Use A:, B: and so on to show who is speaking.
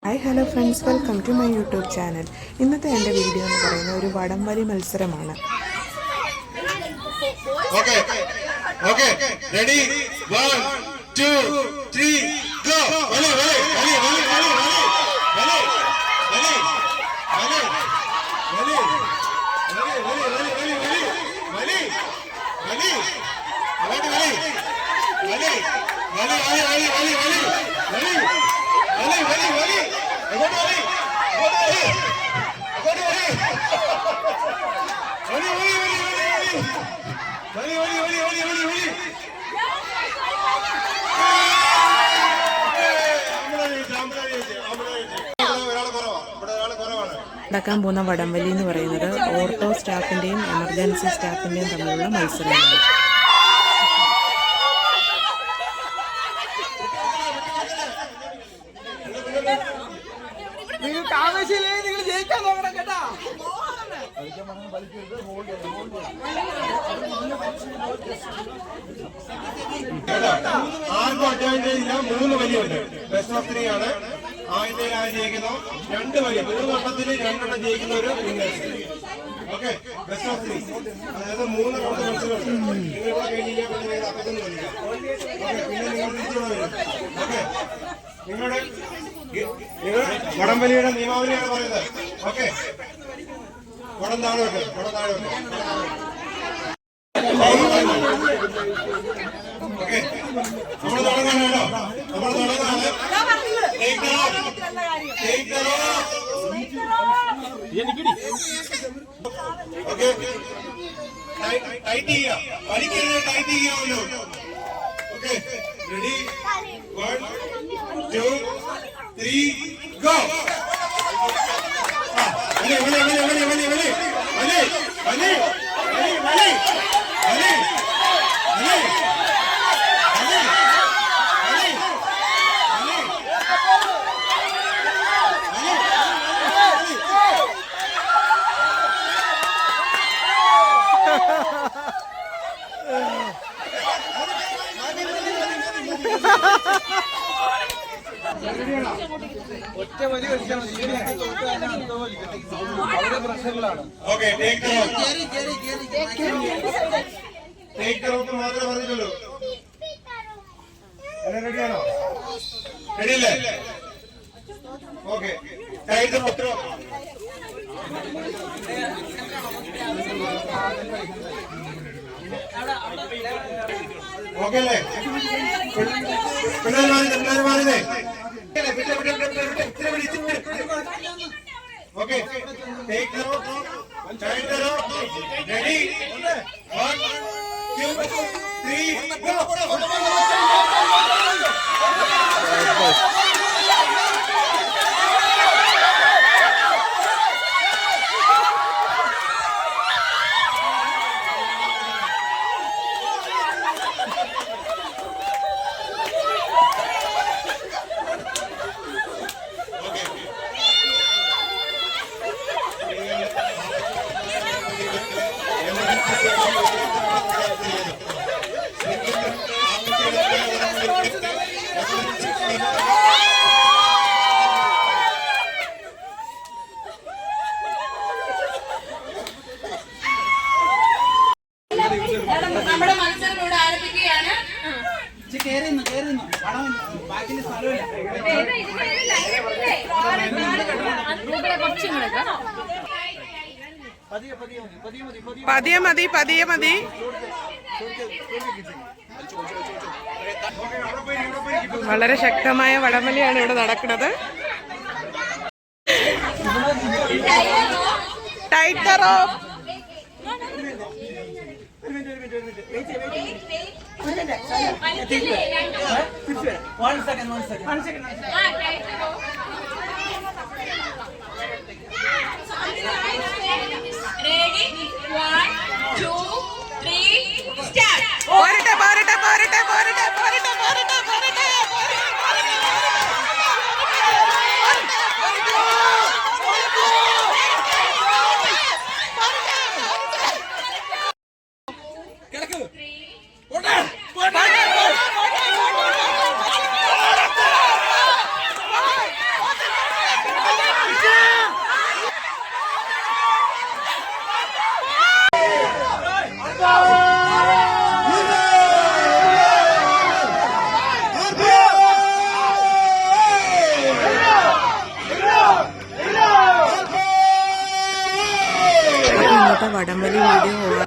A: Hi hello friends, welcome to my YouTube channel. ഇന്നത്തെ എൻ്റെ video എന്ന് പറയുന്ന ഒരു വടംവലി മത്സരമാണ്. നടക്കാൻ പോകുന്ന വടംവലി എന്ന് പറയുന്നത് ഓർത്തോ സ്റ്റാഫിൻ്റെയും എമർജൻസി സ്റ്റാഫിൻ്റെയും തമ്മിലുള്ള മത്സരമാണ്.
B: ആർക്കും അറ്റൻഡ് ചെയ്യില്ല. 3 വലിയുണ്ട്. ബെസ്റ്റ് ഓഫ് 3 ആണ്. ആദ്യത്തെ ജയിക്കുന്നു. 2 വലിയ 3 വട്ടത്തിൽ 2 എണ്ണം ജയിക്കുന്നവര് ഓക്കെ. ബെസ്റ്റ് ഓഫ് 3, അതായത് 3 റൗണ്ട് മത്സരമുണ്ട്. നിങ്ങൾ ഇവിടെ കഴിഞ്ഞില്ല, പിന്നെ നിങ്ങൾ അപ്പത്തൊന്നും വരില്ല. ഓക്കെ, പിന്നെ നിങ്ങൾ തിരിച്ചുകൂടെ വരും. ഓക്കെ, നിങ്ങളുടെ വടംവലിയുടെ നിയമാവലിയാണ് പറയുന്നത്. ഓക്കെ, വടം താഴെ വെക്ക്, വടം താഴെ വെക്ക്. ഓക്കെ, നമ്മൾ തുടങ്ങാനാണോ? നമ്മൾ തുടങ്ങാണ്. ഓക്കെ, ടൈറ്റ് ചെയ്യുക, വലിക്കരുത്, ടൈറ്റ് ചെയ്യാമല്ലോ. Okay, ready, 1 2 3 go. വലി വലി വലി വലി വലി വലി വലി വലി വലി വലി വലി വലി. ഒറ്റ വലി വലിച്ചാൽ വളരെ പ്രശ്നങ്ങളാണ്. ഓക്കെ, ടേക്ക് ദ റോപ്പ് മാത്രമേ പറഞ്ഞിട്ടുള്ളൂ. എല്ലാം റെഡിയാണോ? റെഡിയല്ലേ? Okay, take the rope. Okay അല്ലേ? പിള്ളേർ മാറിയതേ. Okay, take the rope, tight the rope. Ready, 1 2 3 go.
C: നമ്മുടെ മത്സരം ഇവിടെ ആരംഭിക്കുകയാണ്.
A: പതിയെ മതി, പതിയെ മതി. വളരെ ശക്തമായ വടംവലിയാണ് ഇവിടെ നടക്കുന്നത്. Tight the rope. പോരട്ടെ പോരട്ടെ പോരട്ടെ പോരട്ടെ പോരട്ടെ പോരട്ടെ പോരട്ടെ. വടംവലി വീഡിയോ